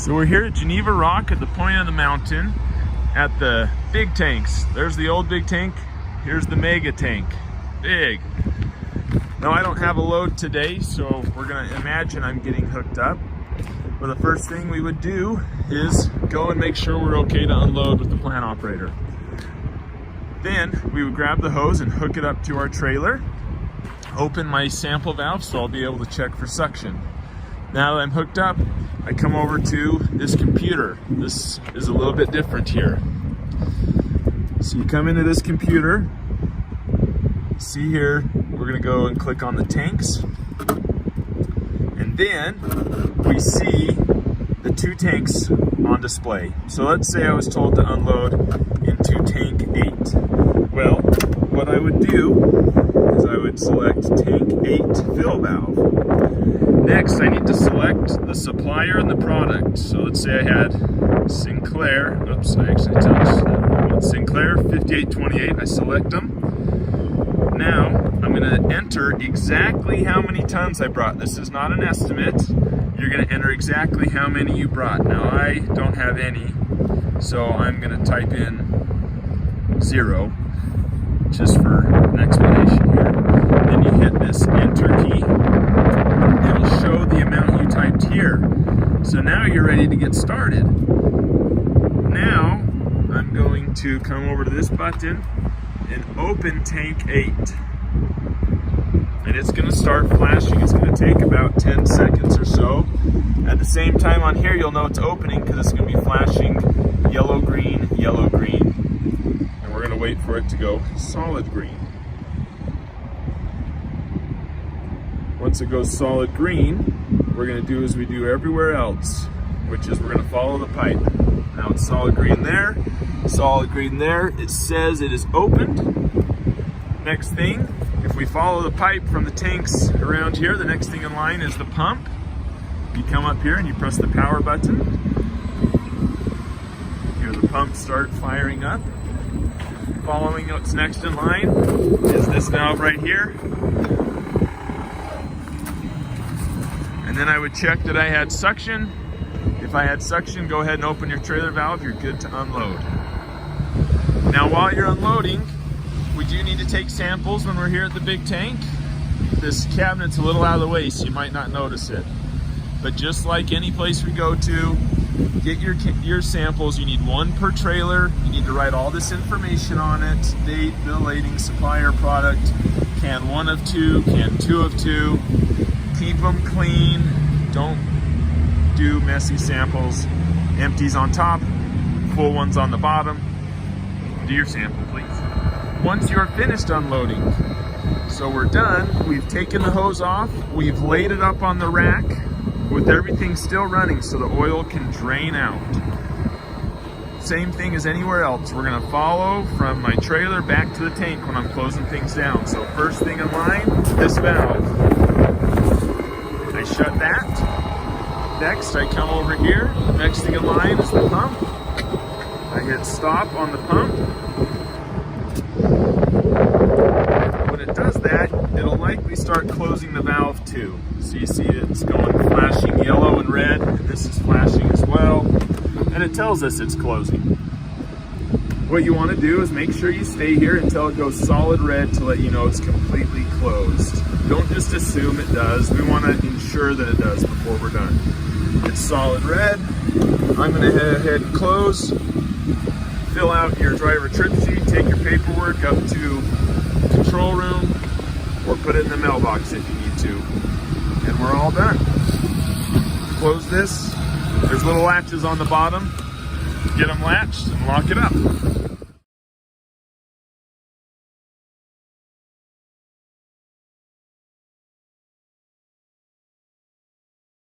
So we're here at Geneva Rock at the point of the mountain at the big tanks. There's the old big tank. Here's the mega tank. Big. Now I don't have a load today, so we're gonna imagine I'm getting hooked up. But the first thing we would do is go and make sure we're okay to unload with the plant operator. Then we would grab the hose and hook it up to our trailer, open my sample valve so I'll be able to check for suction. Now that I'm hooked up, I come over to this computer. This is a little bit different here. So you come into this computer, see here, we're gonna go and click on the tanks. And then we see the two tanks on display. So let's say I was told to unload into tank 8. Well, what I would do is I would select tank 8 fill valve. Next, I need to select the supplier and the product. So let's say I had Sinclair, oops, I actually touched that one. Sinclair 5828, I select them. Now, I'm gonna enter exactly how many tons I brought. This is not an estimate. You're gonna enter exactly how many you brought. Now, I don't have any, so I'm gonna type in 0, just for an explanation here. Then you hit this enter key. It'll show the amount you typed here. So now you're ready to get started. Now, I'm going to come over to this button and open tank 8. And it's gonna start flashing. It's gonna take about 10 seconds or so. At the same time on here, you'll know it's opening because it's gonna be flashing yellow, green, yellow, green. And we're gonna wait for it to go solid green. Once it goes solid green, we're gonna do as we do everywhere else, which is we're gonna follow the pipe. Now it's solid green there, solid green there. It says it is opened. Next thing, if we follow the pipe from the tanks around here, the next thing in line is the pump. You come up here and you press the power button. Here the pump start firing up. Following what's next in line is this valve right here. And then I would check that I had suction. If I had suction, go ahead and open your trailer valve. You're good to unload. Now while you're unloading, we do need to take samples when we're here at the big tank. This cabinet's a little out of the way, so you might not notice it. But just like any place we go to, get your samples. You need one per trailer. You need to write all this information on it. Date, bill dating, supplier, product, can 1 of 2, can 2 of 2. Keep them clean. Don't do messy samples. Empties on top, full ones on the bottom. Do your sample, please. Once you're finished unloading, so we're done, we've taken the hose off, we've laid it up on the rack with everything still running so the oil can drain out. Same thing as anywhere else. We're gonna follow from my trailer back to the tank when I'm closing things down. So first thing in line, this valve. I shut that. Next, I come over here. Next thing in line is the pump. I hit stop on the pump. When it does that, it'll likely start closing the valve too. So you see it's going flashing yellow and red, and this is flashing as well. And it tells us it's closing. What you want to do is make sure you stay here until it goes solid red to let you know it's completely closed. Don't just assume it does. We want to ensure that it does before we're done. It's solid red. I'm going to head ahead and close. Fill out your driver trip sheet. Take your paperwork up to control room or put it in the mailbox if you need to. And we're all done. Close this. There's little latches on the bottom. Get them latched and lock it up.